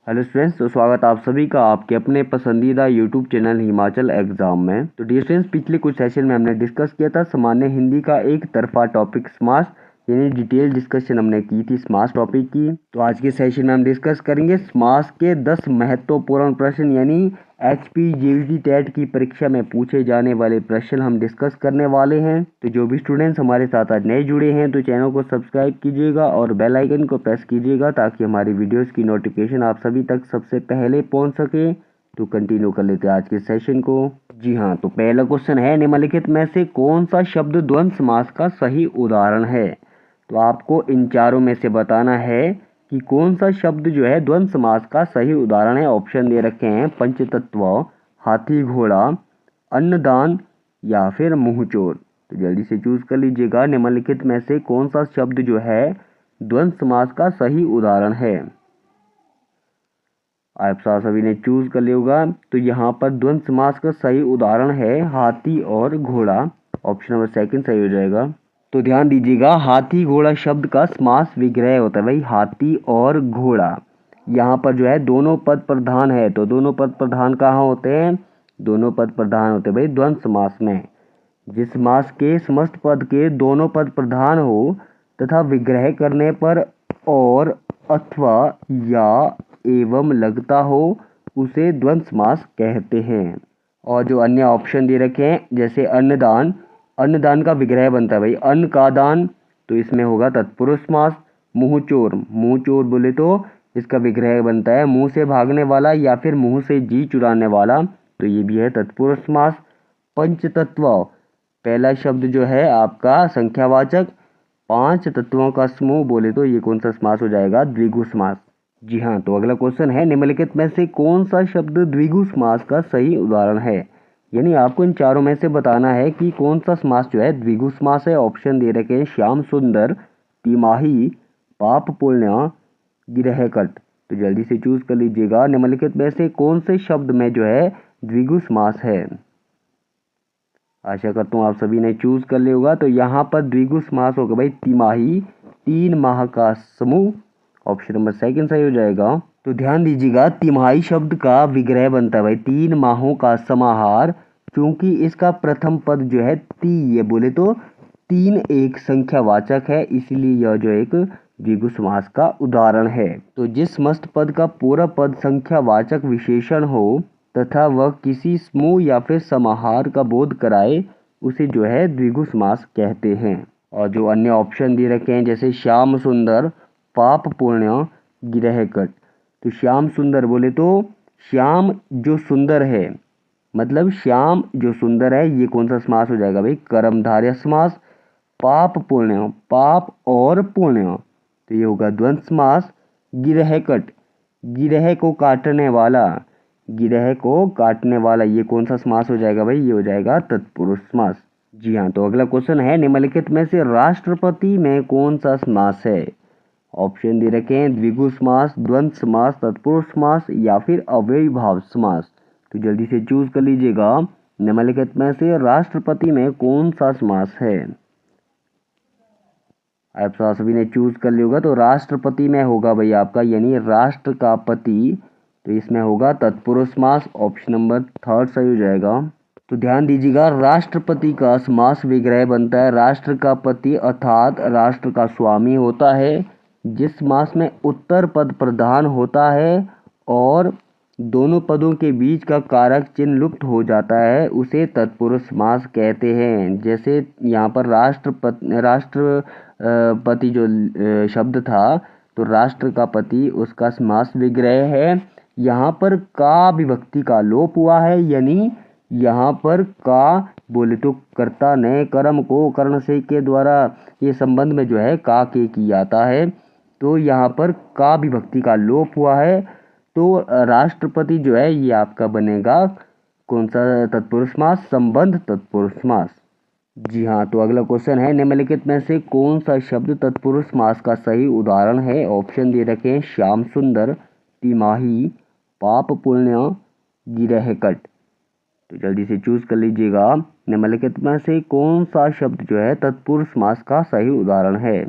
Hello students, तो स्वागत आप सभी का आपके अपने पसंदीदा यूट्यूब चैनल हिमाचल एग्जाम में। तो डियर स्टूडेंट्स, पिछले कुछ सेशन में हमने डिस्कस किया था सामान्य हिंदी का एक तरफा टॉपिक समास, यानी डिटेल डिस्कशन हमने की थी समास टॉपिक की। तो आज के सेशन में हम डिस्कस करेंगे समास के 10 महत्वपूर्ण प्रश्न, यानी HP JVT टेट की परीक्षा में पूछे जाने वाले प्रश्न हम डिस्कस करने वाले हैं। तो जो भी स्टूडेंट्स हमारे साथ आज नए जुड़े हैं तो चैनल को सब्सक्राइब कीजिएगा और बेल आइकन को प्रेस कीजिएगा ताकि हमारी वीडियोस की नोटिफिकेशन आप सभी तक सबसे पहले पहुंच सके। तो कंटिन्यू कर लेते हैं आज के सेशन को। जी हाँ, तो पहला क्वेश्चन है, निम्नलिखित में से कौन सा शब्द द्वंद्व समास का सही उदाहरण है। तो आपको इन चारों में से बताना है कि कौन सा शब्द जो है द्वंद्व समास का सही उदाहरण है। ऑप्शन दे रखे हैं पंचतत्व, हाथी घोड़ा, अन्नदान या फिर मुंहचोर। तो जल्दी से चूज कर लीजिएगा, निम्नलिखित में से कौन सा शब्द जो है द्वंद्व समास का सही उदाहरण है। आप सभी ने चूज कर लिया होगा। तो यहाँ पर द्वंद्व समास का सही उदाहरण है हाथी और घोड़ा। ऑप्शन नंबर सेकंड सही हो जाएगा। तो ध्यान दीजिएगा, हाथी घोड़ा शब्द का समास विग्रह होता है भाई, हाथी और घोड़ा। यहाँ पर जो है दोनों पद प्रधान है। तो दोनों पद प्रधान कहाँ होते हैं? दोनों पद प्रधान होते हैं भाई द्वंद्व समास में। जिस समास के समस्त पद के दोनों पद प्रधान हो तथा विग्रह करने पर और अथवा या एवं लगता हो उसे द्वंद्व समास कहते हैं। और जो अन्य ऑप्शन दे रखे हैं जैसे अन्नदान, अन्नदान का विग्रह बनता है भाई अन्न का दान, तो इसमें होगा तत्पुरुष समास। मुंहचोर, मुंहचोर बोले तो इसका विग्रह बनता है मुंह से भागने वाला या फिर मुंह से जी चुराने वाला, तो ये भी है तत्पुरुष समास। पंचतत्व, पहला शब्द जो है आपका संख्यावाचक, 5 तत्वों का समूह बोले तो ये कौन सा समास हो जाएगा? द्विगु समास। जी हाँ, तो अगला क्वेश्चन है, निम्नलिखित में से कौन सा शब्द द्विगु समास का सही उदाहरण है। यानी आपको इन चारों में से बताना है कि कौन सा समास जो है द्विगु समास है। ऑप्शन दे रखे हैं श्याम सुंदर, तिमाही, पाप पुण्य, गिरहकट। तो जल्दी से चूज कर लीजिएगा, निम्नलिखित में से कौन से शब्द में जो है द्विगु समास है। आशा करता हूँ आप सभी ने चूज कर लिया होगा। तो यहाँ पर द्विगु समास होगा भाई तिमाही, 3 माह का समूह। ऑप्शन नंबर सेकंड सही हो जाएगा। तो ध्यान दीजिएगा, तिमाही शब्द का विग्रह बनता है भाई 3 माहों का समाहार। क्योंकि इसका प्रथम पद जो है ती, ये बोले तो 3 एक संख्यावाचक है, इसलिए यह जो एक द्विगु समास का उदाहरण है। तो जिस समस्त पद का पूरा पद संख्यावाचक विशेषण हो तथा वह किसी समूह या फिर समाहार का बोध कराए उसे जो है द्विगु समास कहते हैं। और जो अन्य ऑप्शन दे रखे हैं जैसे श्याम सुंदर, पाप पुण्य, गिरहकट। तो श्याम सुंदर बोले तो श्याम जो सुंदर है, मतलब श्याम जो सुंदर है, ये कौन सा समास हो जाएगा भाई? कर्मधारय समास। पाप पुण्य, पाप और पुण्य, तो ये होगा द्वंद्व समास। गिरहकट, गिरह को काटने वाला, गिरह को काटने वाला, ये कौन सा समास हो जाएगा भाई? ये हो जाएगा तत्पुरुष समास। जी हाँ, तो अगला क्वेश्चन है, निम्नलिखित में से राष्ट्रपति में कौन सा समास है। ऑप्शन दे रखे हैं द्विगु समास, द्वंद्व समास, तत्पुरुष समास या फिर अव्ययीभाव समास। तो जल्दी से चूज कर लीजिएगा, निम्नलिखित में से राष्ट्रपति में कौन सा समास है। आप सभी ने चूज कर लिया होगा। तो राष्ट्रपति में होगा भाई आपका, यानी राष्ट्र का पति, तो इसमें होगा तत्पुरुष समास। ऑप्शन नंबर थर्ड सही हो जाएगा। तो ध्यान दीजिएगा, राष्ट्रपति का समास विग्रह बनता है राष्ट्र का पति अर्थात राष्ट्र का स्वामी होता है। जिस समास में उत्तर पद प्रधान होता है और दोनों पदों के बीच का कारक चिन्ह लुप्त हो जाता है उसे तत्पुरुष समास कहते हैं। जैसे यहाँ पर राष्ट्रपति जो शब्द था, तो राष्ट्र का पति उसका समास विग्रह है। यहाँ पर का विभक्ति का लोप हुआ है, यानी यहाँ पर का बोले तो कर्ता नए कर्म को कर्ण से के द्वारा ये संबंध में जो है का के की आता है, तो यहाँ पर का विभक्ति का लोप हुआ है। तो राष्ट्रपति जो है ये आपका बनेगा कौन सा तत्पुरुष समास? संबंध तत्पुरुष समास। जी हाँ, तो अगला क्वेश्चन है, निम्नलिखित में से कौन सा शब्द तत्पुरुष समास का सही उदाहरण है। ऑप्शन दे रखे हैं श्याम सुंदर, तिमाही, पाप पुण्य, गिरहकट। तो जल्दी से चूज कर लीजिएगा, निम्नलिखित में से कौन सा शब्द जो है तत्पुरुष समास का सही उदाहरण है।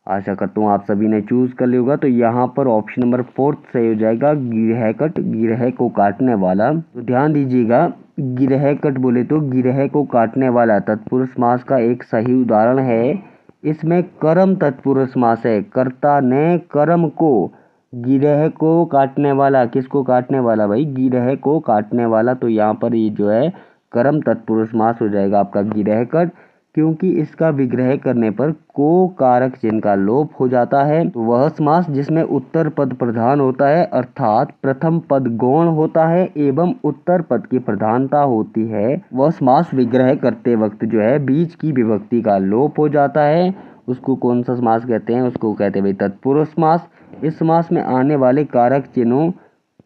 आशा करता हूँ आप सभी ने चूज कर लिया होगा। तो यहाँ पर ऑप्शन नंबर 4 सही हो जाएगा, गिरहकट, गिरह को काटने वाला। तो ध्यान दीजिएगा, गिरहकट बोले तो गिरह को काटने वाला तत्पुरुष समास का एक सही उदाहरण है। इसमें कर्म तत्पुरुष समास है, कर्ता ने कर्म को, गिरह को काटने वाला, किसको काटने वाला भाई, गिरह को काटने वाला। तो यहाँ पर ये जो है कर्म तत्पुरुष समास हो जाएगा आपका गिरहकट, क्योंकि इसका विग्रह करने पर को कारक चिन्ह का लोप हो जाता है। तो वह समास जिसमें उत्तर पद प्रधान होता है, अर्थात प्रथम पद गौण होता है एवं उत्तर पद की प्रधानता होती है, वह समास विग्रह करते वक्त जो है बीच की विभक्ति का लोप हो जाता है। उसको कौन सा समास कहते हैं, उसको कहते हैं भाई तत्पुरुष समास। इस समास में आने वाले कारक चिन्हों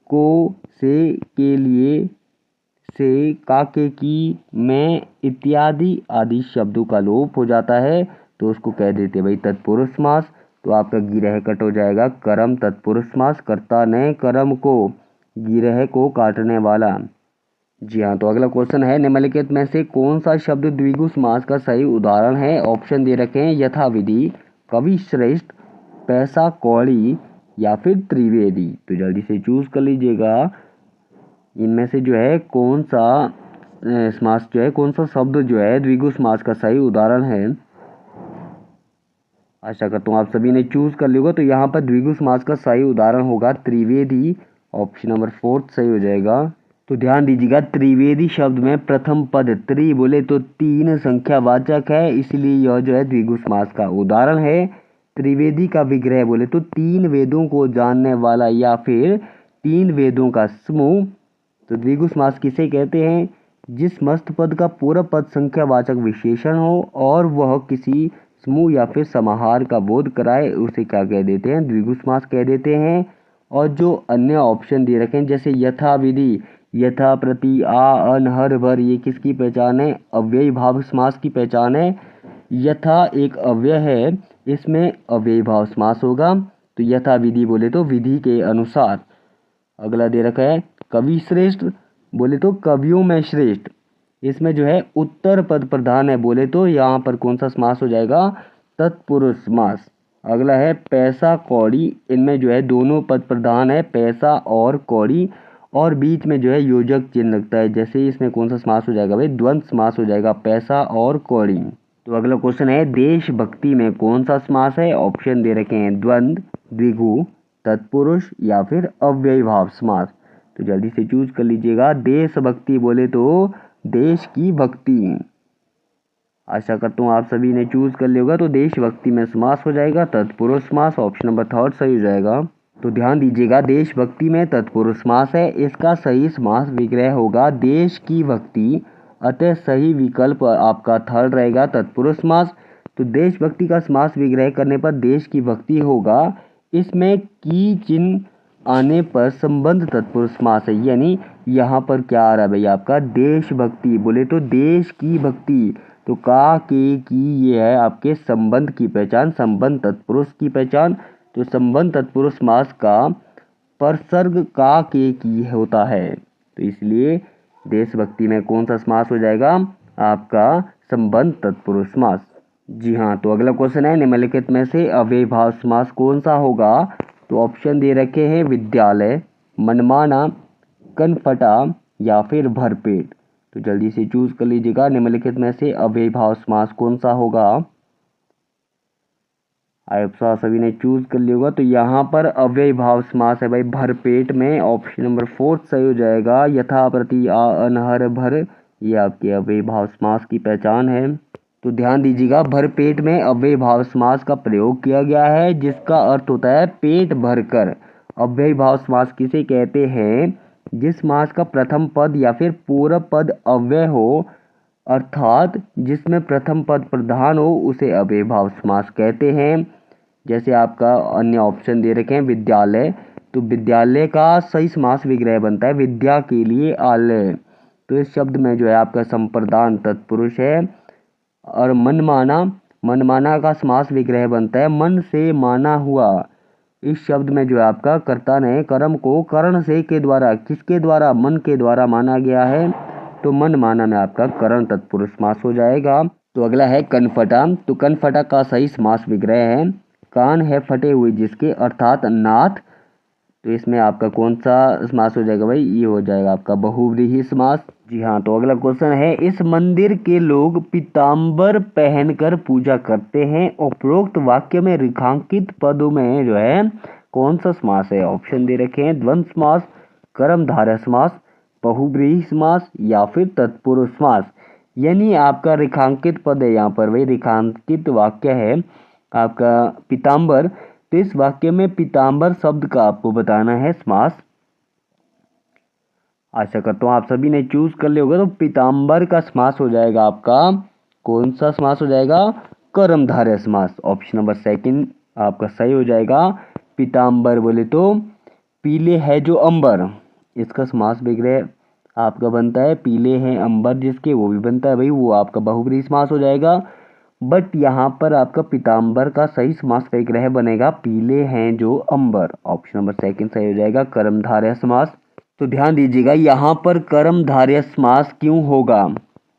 को, से, के लिए, से, काके की, में इत्यादि आदि शब्दों का लोप हो जाता है, तो उसको कह देते हैं भाई तत्पुरुष समास। तो आपका गिरहकट हो जाएगा कर्म तत्पुरुष समास, कर्ता ने कर्म को, गिरह को काटने वाला। जी हाँ, तो अगला क्वेश्चन है, निम्नलिखित में से कौन सा शब्द द्विगु समास का सही उदाहरण है। ऑप्शन दे रखे हैं, यथाविधि, कवि श्रेष्ठ, पैसा कौड़ी या फिर त्रिवेदी। तो जल्दी से चूज कर लीजिएगा, इनमें से जो है कौन सा समास जो है, कौन सा शब्द जो है द्विगु समास का सही उदाहरण है। आशा करता हूँ आप सभी ने चूज कर लिया होगा। तो यहाँ पर द्विगु समास का सही उदाहरण होगा त्रिवेदी, ऑप्शन नंबर 4 सही हो जाएगा। तो ध्यान दीजिएगा, त्रिवेदी शब्द में प्रथम पद त्रि बोले तो 3 संख्यावाचक है, इसलिए यह जो है द्विगु समास का उदाहरण है। त्रिवेदी का विग्रह बोले तो 3 वेदों को जानने वाला या फिर 3 वेदों का समूह। तो द्विगु समास किसे कहते हैं, जिस मस्त पद का पूरा पद संख्यावाचक विशेषण हो और वह किसी समूह या फिर समाहार का बोध कराए, उसे क्या कह देते हैं, द्विगु समास कह देते हैं। और जो अन्य ऑप्शन दे रखे हैं जैसे यथाविधि, यथा, प्रति, आ, अन, हर, भर, ये किसकी पहचान है, अव्ययी भाव समास की पहचान है। यथा एक अव्यय है, इसमें अव्ययी भाव समास होगा। तो यथा विधि बोले तो विधि के अनुसार। अगला दे रखा है, कवि श्रेष्ठ बोले तो कवियों में श्रेष्ठ, इसमें जो है उत्तर पद प्रधान है, बोले तो यहाँ पर कौन सा समास हो जाएगा, तत्पुरुष समास। अगला है पैसा कौड़ी, इनमें जो है दोनों पद प्रधान है, पैसा और कौड़ी, और बीच में जो है योजक चिन्ह लगता है, जैसे इसमें कौन सा समास हो जाएगा भाई, द्वंद्व समास हो जाएगा, पैसा और कौड़ी। तो अगला क्वेश्चन है, देशभक्ति में कौन सा समास है। ऑप्शन दे रखे हैं, द्वंद्व, द्विगु, तत्पुरुष या फिर अव्ययी भाव समास। तो जल्दी से चूज कर लीजिएगा, देशभक्ति बोले तो देश की भक्ति। आशा करता हूँ आप सभी ने चूज कर लिया होगा। तो देशभक्ति में समास हो जाएगा तत्पुरुष समास, ऑप्शन नंबर 3 सही हो जाएगा। तो ध्यान दीजिएगा, देशभक्ति में तत्पुरुष समास है, इसका सही समास विग्रह होगा देश की भक्ति, अतः सही विकल्प आपका 3 रहेगा तत्पुरुष समास। तो देशभक्ति का समास विग्रह करने पर देश की भक्ति होगा, इसमें की चिन्ह आने पर संबंध तत्पुरुष समास है, यानी यहाँ पर क्या आ रहा है भाई आपका, देशभक्ति बोले तो देश की भक्ति, तो का, के, की, ये है आपके संबंध की पहचान, संबंध तत्पुरुष की पहचान। तो संबंध तत्पुरुष समास का परसर्ग का, के, की होता है, तो इसलिए देशभक्ति में कौन सा समास हो जाएगा, आपका संबंध तत्पुरुष समास। जी हाँ, तो अगला क्वेश्चन है, निम्नलिखित में से अव्ययी भाव समास कौन सा होगा। तो ऑप्शन दे रखे हैं, विद्यालय, मनमाना, कनफटा या फिर भरपेट। तो जल्दी से चूज कर लीजिएगा, निम्नलिखित में से अव्ययी भाव समास कौन सा होगा। आप सभी ने चूज कर लिया होगा। तो यहाँ पर अव्ययी भाव समास है भाई भरपेट में, ऑप्शन नंबर 4 सही हो जाएगा। यथा, प्रति, आ, अन, हर, भर, ये आपके अव्ययी भाव समास की पहचान है। तो ध्यान दीजिएगा, भरपेट में अव्ययी भाव समास का प्रयोग किया गया है, जिसका अर्थ होता है पेट भरकर। अव्ययी भाव समास किसे कहते हैं, जिस समास का प्रथम पद या फिर पूर्व पद अव्यय हो, अर्थात जिसमें प्रथम पद प्रधान हो, उसे अव्ययी भाव समास कहते हैं। जैसे आपका अन्य ऑप्शन दे रखे हैं, विद्यालय, तो विद्यालय का सही समास विग्रह बनता है विद्या के लिए आलय, तो इस शब्द में जो है आपका संप्रदान तत्पुरुष है। और मनमाना, मनमाना का समास विग्रह बनता है मन से माना हुआ, इस शब्द में जो है आपका कर्ता ने कर्म को करण से के द्वारा, किसके द्वारा, मन के द्वारा माना गया है, तो मन माना में आपका करण तत्पुरुष समास हो जाएगा। तो अगला है कनफटा, तो कनफटा का सही समास विग्रह है कान है फटे हुए जिसके, अर्थात नाथ। तो इसमें आपका कौन सा समास हो जाएगा भाई? ये हो जाएगा आपका बहुव्रीहि समास। जी हाँ, तो अगला क्वेश्चन है, इस मंदिर के लोग पीताम्बर पहनकर पूजा करते हैं। उपरोक्त वाक्य में रेखांकित पदों में जो है कौन सा समास है? ऑप्शन दे रखे हैं, द्वंद्व समास, कर्मधारय समास, बहुव्रीहि समास या फिर तत्पुरुष समास। यानी आपका रेखांकित पद है यहाँ पर, वही रेखांकित वाक्य है आपका पीताम्बर। तो इस वाक्य में पीताम्बर शब्द का आपको बताना है समास। आशा करता हूँ आप सभी ने चूज कर लिया होगा। तो पीताम्बर का समास हो जाएगा आपका, कौन सा समास हो जाएगा? कर्मधारय समास। ऑप्शन नंबर सेकंड आपका सही हो जाएगा। पीताम्बर बोले तो पीले है जो अंबर, इसका समास विग्रह आपका बनता है। पीले हैं अंबर जिसके, वो भी बनता है भाई, वो आपका बहुव्रीहि समास हो जाएगा। बट यहाँ पर आपका पीताम्बर का सही समास का विग्रह बनेगा पीले हैं जो अंबर। ऑप्शन नंबर सेकंड सही हो जाएगा, कर्मधारय समास। तो ध्यान दीजिएगा, यहाँ पर कर्मधारय समास क्यों होगा?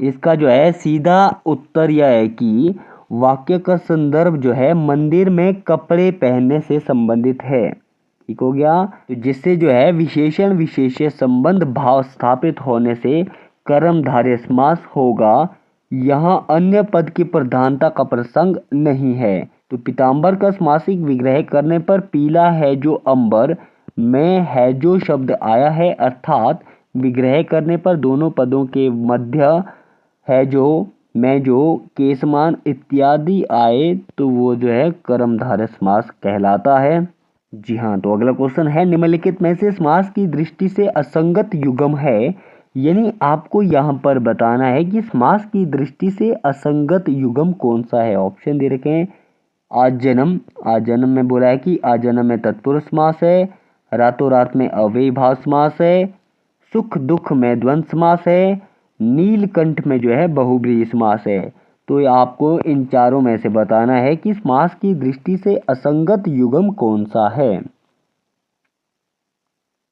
इसका जो है सीधा उत्तर यह है कि वाक्य का संदर्भ जो है मंदिर में कपड़े पहनने से संबंधित है। ठीक हो गया? तो जिससे जो है विशेषण विशेष्य संबंध भाव स्थापित होने से कर्मधारय समास होगा। यहाँ अन्य पद की प्रधानता का प्रसंग नहीं है। तो पीताम्बर का समासिक विग्रह करने पर पीला है जो अंबर में है जो शब्द आया है, अर्थात विग्रह करने पर दोनों पदों के मध्य है जो, में जो, के समान इत्यादि आए तो वो जो है कर्मधारय समास कहलाता है। जी हाँ, तो अगला क्वेश्चन है, निम्नलिखित में से समास की दृष्टि से असंगत युग्म है। यानी आपको यहाँ पर बताना है कि समास की दृष्टि से असंगत युग्म कौन सा है। ऑप्शन दे रखे हैं, आज जन्म, आज जन्म में बोला है कि आज जन्म में तत्पुरुष समास है। रातों रात में अव्ययी भाव समास है। सुख दुख में द्वंद्व समास है। नीलकंठ में जो है बहुव्रीहि समास है। तो आपको इन चारों में से बताना है कि समास की दृष्टि से असंगत युग्म कौन सा है।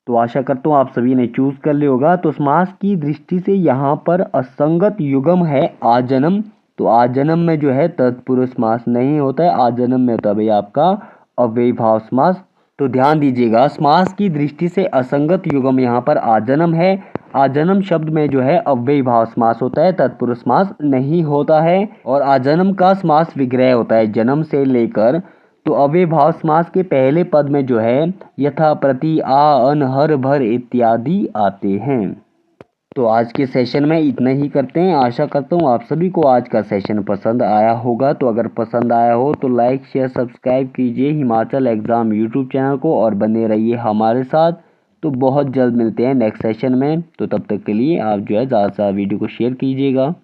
तो आशा करता हूँ आप सभी ने चूज कर लिया होगा। तो समास की दृष्टि से यहाँ पर असंगत युग्म है आजन्म। तो आजन्म में जो है तत्पुरुष समास नहीं होता है, आजन्म में होता है भाई आपका अव्ययी भाव समास। तो ध्यान दीजिएगा, समास की दृष्टि से असंगत युग्म यहाँ पर आजन्म है। आजन्म शब्द में जो है अव्ययी भाव समास होता है, तत्पुरुष समास नहीं होता है। और आजन्म का समास विग्रह होता है जन्म से लेकर। तो अव्ययी भाव समास के पहले पद में जो है यथा, प्रति, आ, अन, हर, भर इत्यादि आते हैं। तो आज के सेशन में इतना ही करते हैं। आशा करता हूँ आप सभी को आज का सेशन पसंद आया होगा। तो अगर पसंद आया हो तो लाइक शेयर सब्सक्राइब कीजिए हिमाचल एग्जाम यूट्यूब चैनल को और बने रहिए हमारे साथ। तो बहुत जल्द मिलते हैं नेक्स्ट सेशन में। तो तब तक के लिए आप जो है ज़्यादा से ज़्यादा वीडियो को शेयर कीजिएगा।